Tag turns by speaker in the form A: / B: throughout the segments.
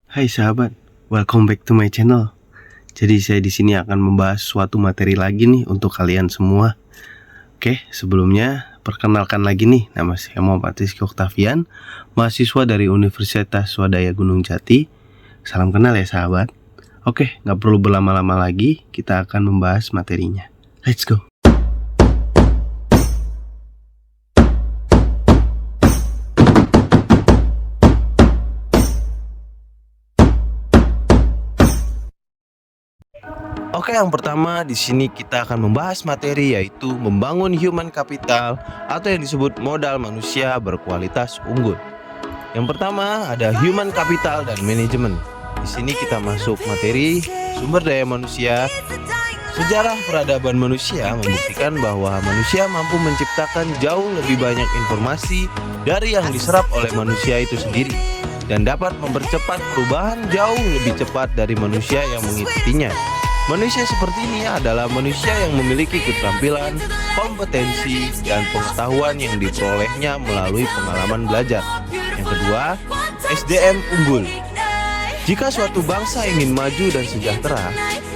A: Hai sahabat, welcome back to my channel. Jadi saya di sini akan membahas suatu materi lagi nih untuk kalian semua. Oke, sebelumnya perkenalkan lagi nih, nama saya Muhammad Rizky Oktavian, mahasiswa dari Universitas Swadaya Gunung Jati. Salam kenal ya sahabat. Oke, nggak perlu berlama-lama lagi, kita akan membahas materinya. Let's go. Oke, yang pertama di sini kita akan membahas materi yaitu membangun human capital atau yang disebut modal manusia berkualitas unggul. Yang pertama ada human capital dan manajemen. Di sini kita masuk materi sumber daya manusia. Sejarah peradaban manusia membuktikan bahwa manusia mampu menciptakan jauh lebih banyak informasi dari yang diserap oleh manusia itu sendiri dan dapat mempercepat perubahan jauh lebih cepat dari manusia yang mengikutinya. Manusia seperti ini adalah manusia yang memiliki keterampilan, kompetensi, dan pengetahuan yang diperolehnya melalui pengalaman belajar. Yang kedua, SDM unggul. Jika suatu bangsa ingin maju dan sejahtera,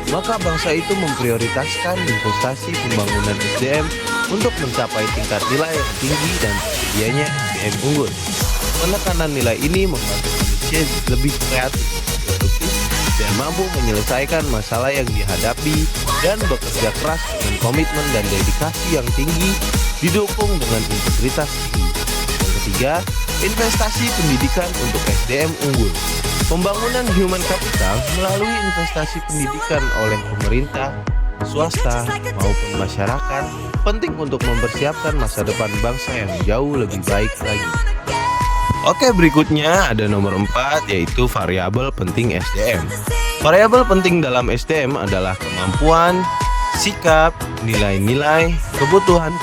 A: maka bangsa itu memprioritaskan investasi pembangunan SDM untuk mencapai tingkat nilai yang tinggi dan tersedianya SDM unggul. Penekanan nilai ini membantu manusia lebih kreatif, produktif, dan mampu menyelesaikan masalah yang dihadapi dan bekerja keras dengan komitmen dan dedikasi yang tinggi didukung dengan integritas tinggi. Yang ketiga, investasi pendidikan untuk SDM unggul. Pembangunan human capital melalui investasi pendidikan oleh pemerintah, swasta, maupun masyarakat penting untuk mempersiapkan masa depan bangsa yang jauh lebih baik lagi. Oke, berikutnya ada nomor 4 yaitu variabel penting SDM. Variabel penting dalam SDM adalah kemampuan, sikap, nilai-nilai, kebutuhan,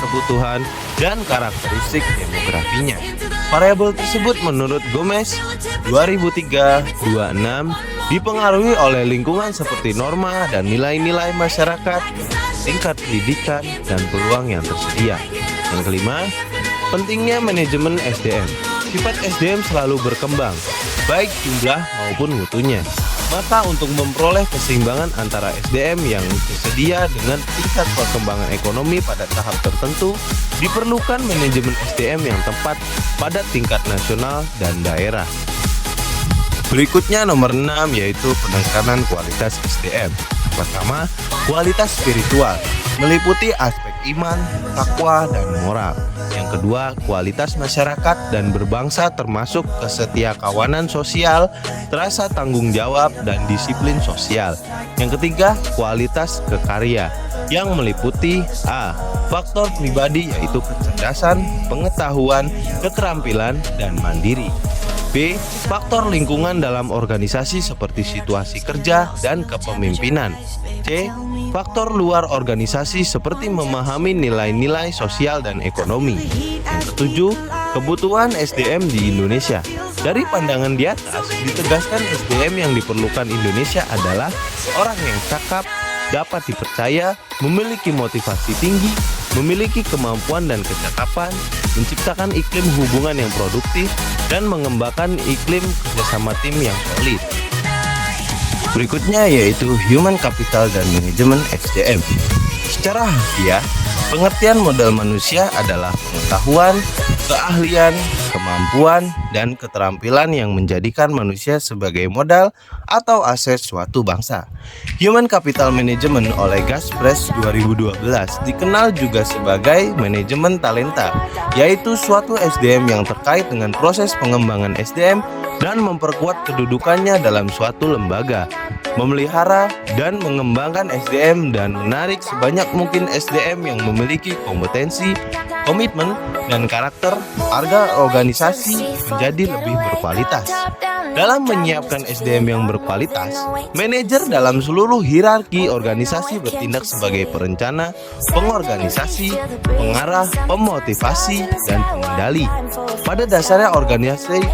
A: dan karakteristik demografinya. Variabel tersebut menurut Gomez 2003-26 dipengaruhi oleh lingkungan seperti norma dan nilai-nilai masyarakat, tingkat pendidikan, dan peluang yang tersedia. Yang kelima, pentingnya manajemen SDM. Sifat SDM selalu berkembang, baik jumlah maupun mutunya. Maka untuk memperoleh keseimbangan antara SDM yang tersedia dengan tingkat perkembangan ekonomi pada tahap tertentu, diperlukan manajemen SDM yang tepat pada tingkat nasional dan daerah. Berikutnya nomor 6 yaitu penekanan kualitas SDM. Pertama, kualitas spiritual, meliputi aspek iman, takwa, dan moral. Yang kedua, kualitas masyarakat dan berbangsa termasuk kesetiakawanan sosial, rasa tanggung jawab, dan disiplin sosial. Yang ketiga, kualitas kekarya yang meliputi A. Faktor pribadi yaitu kecerdasan, pengetahuan, keterampilan, dan mandiri. B. Faktor lingkungan dalam organisasi seperti situasi kerja dan kepemimpinan. C. Faktor luar organisasi seperti memahami nilai-nilai sosial dan ekonomi. Yang ketujuh, kebutuhan SDM di Indonesia. Dari pandangan di atas, ditegaskan SDM yang diperlukan Indonesia adalah orang yang cakap, dapat dipercaya, memiliki motivasi tinggi, memiliki kemampuan dan kecakapan, menciptakan iklim hubungan yang produktif, dan mengembangkan iklim kerjasama tim yang solid. Berikutnya yaitu human capital dan manajemen SDM. Secara harfiah, pengertian modal manusia adalah pengetahuan, keahlian, kemampuan, dan keterampilan yang menjadikan manusia sebagai modal atau aset suatu bangsa. Human Capital Management oleh Gaspres 2012 dikenal juga sebagai manajemen talenta, yaitu suatu SDM yang terkait dengan proses pengembangan SDM dan memperkuat kedudukannya dalam suatu lembaga, memelihara dan mengembangkan SDM dan menarik sebanyak mungkin SDM yang memiliki kompetensi, komitmen, dan karakter agar organisasi menjadi lebih berkualitas. Dalam menyiapkan SDM yang berkualitas, manajer dalam seluruh hierarki organisasi bertindak sebagai perencana, pengorganisasi, pengarah, pemotivasi, dan pengendali. Pada dasarnya organisasi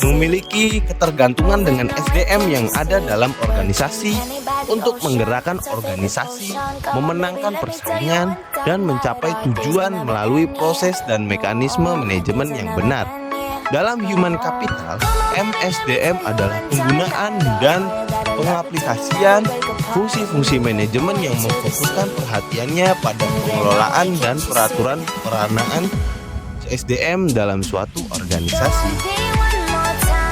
A: memiliki ketergantungan dengan SDM yang ada dalam organisasi untuk menggerakkan organisasi, memenangkan persaingan, dan mencapai tujuan melalui proses dan mekanisme manajemen yang benar. Dalam human capital, MSDM adalah penggunaan dan pengaplikasian fungsi-fungsi manajemen yang memfokuskan perhatiannya pada pengelolaan dan peraturan peranaan SDM dalam suatu organisasi.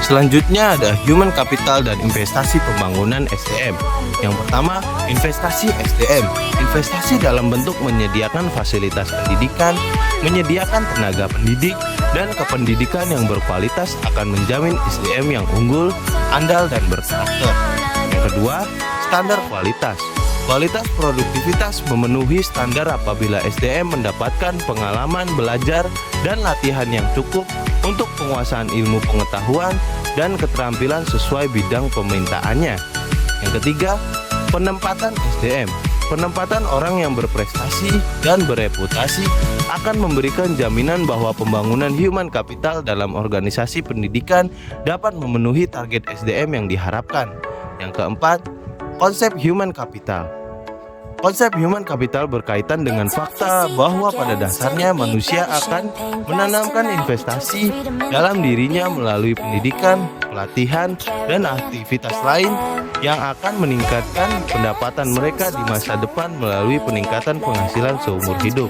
A: Selanjutnya ada human capital dan investasi pembangunan SDM. Yang pertama, investasi SDM. Investasi dalam bentuk menyediakan fasilitas pendidikan, menyediakan tenaga pendidik, dan kependidikan yang berkualitas akan menjamin SDM yang unggul, andal, dan berkarakter. Yang kedua, standar kualitas. Kualitas produktivitas memenuhi standar apabila SDM mendapatkan pengalaman belajar dan latihan yang cukup untuk penguasaan ilmu pengetahuan dan keterampilan sesuai bidang pemintaannya. Yang ketiga, penempatan SDM. Penempatan orang yang berprestasi dan bereputasi akan memberikan jaminan bahwa pembangunan human capital dalam organisasi pendidikan dapat memenuhi target SDM yang diharapkan. Yang keempat, konsep human capital. Konsep human capital berkaitan dengan fakta bahwa pada dasarnya manusia akan menanamkan investasi dalam dirinya melalui pendidikan, pelatihan, dan aktivitas lain yang akan meningkatkan pendapatan mereka di masa depan melalui peningkatan penghasilan seumur hidup.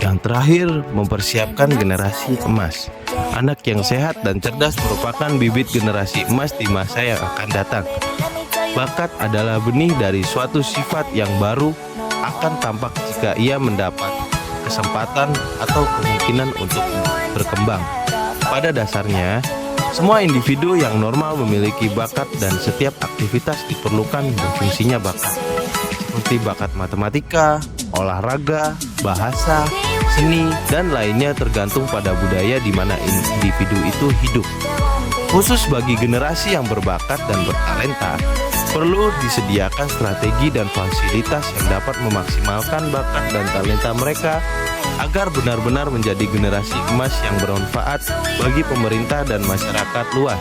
A: Yang terakhir, mempersiapkan generasi emas. Anak yang sehat dan cerdas merupakan bibit generasi emas di masa yang akan datang. Bakat adalah benih dari suatu sifat yang baru akan tampak jika ia mendapat kesempatan atau kemungkinan untuk berkembang. Pada dasarnya, semua individu yang normal memiliki bakat dan setiap aktivitas diperlukan berfungsinya bakat. Seperti bakat matematika, olahraga, bahasa, seni, dan lainnya tergantung pada budaya di mana individu itu hidup. Khusus bagi generasi yang berbakat dan bertalenta, perlu disediakan strategi dan fasilitas yang dapat memaksimalkan bakat dan talenta mereka agar benar-benar menjadi generasi emas yang bermanfaat bagi pemerintah dan masyarakat luas,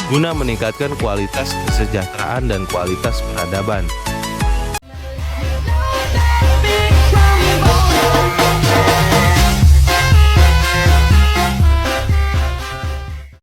A: guna meningkatkan kualitas kesejahteraan dan kualitas peradaban.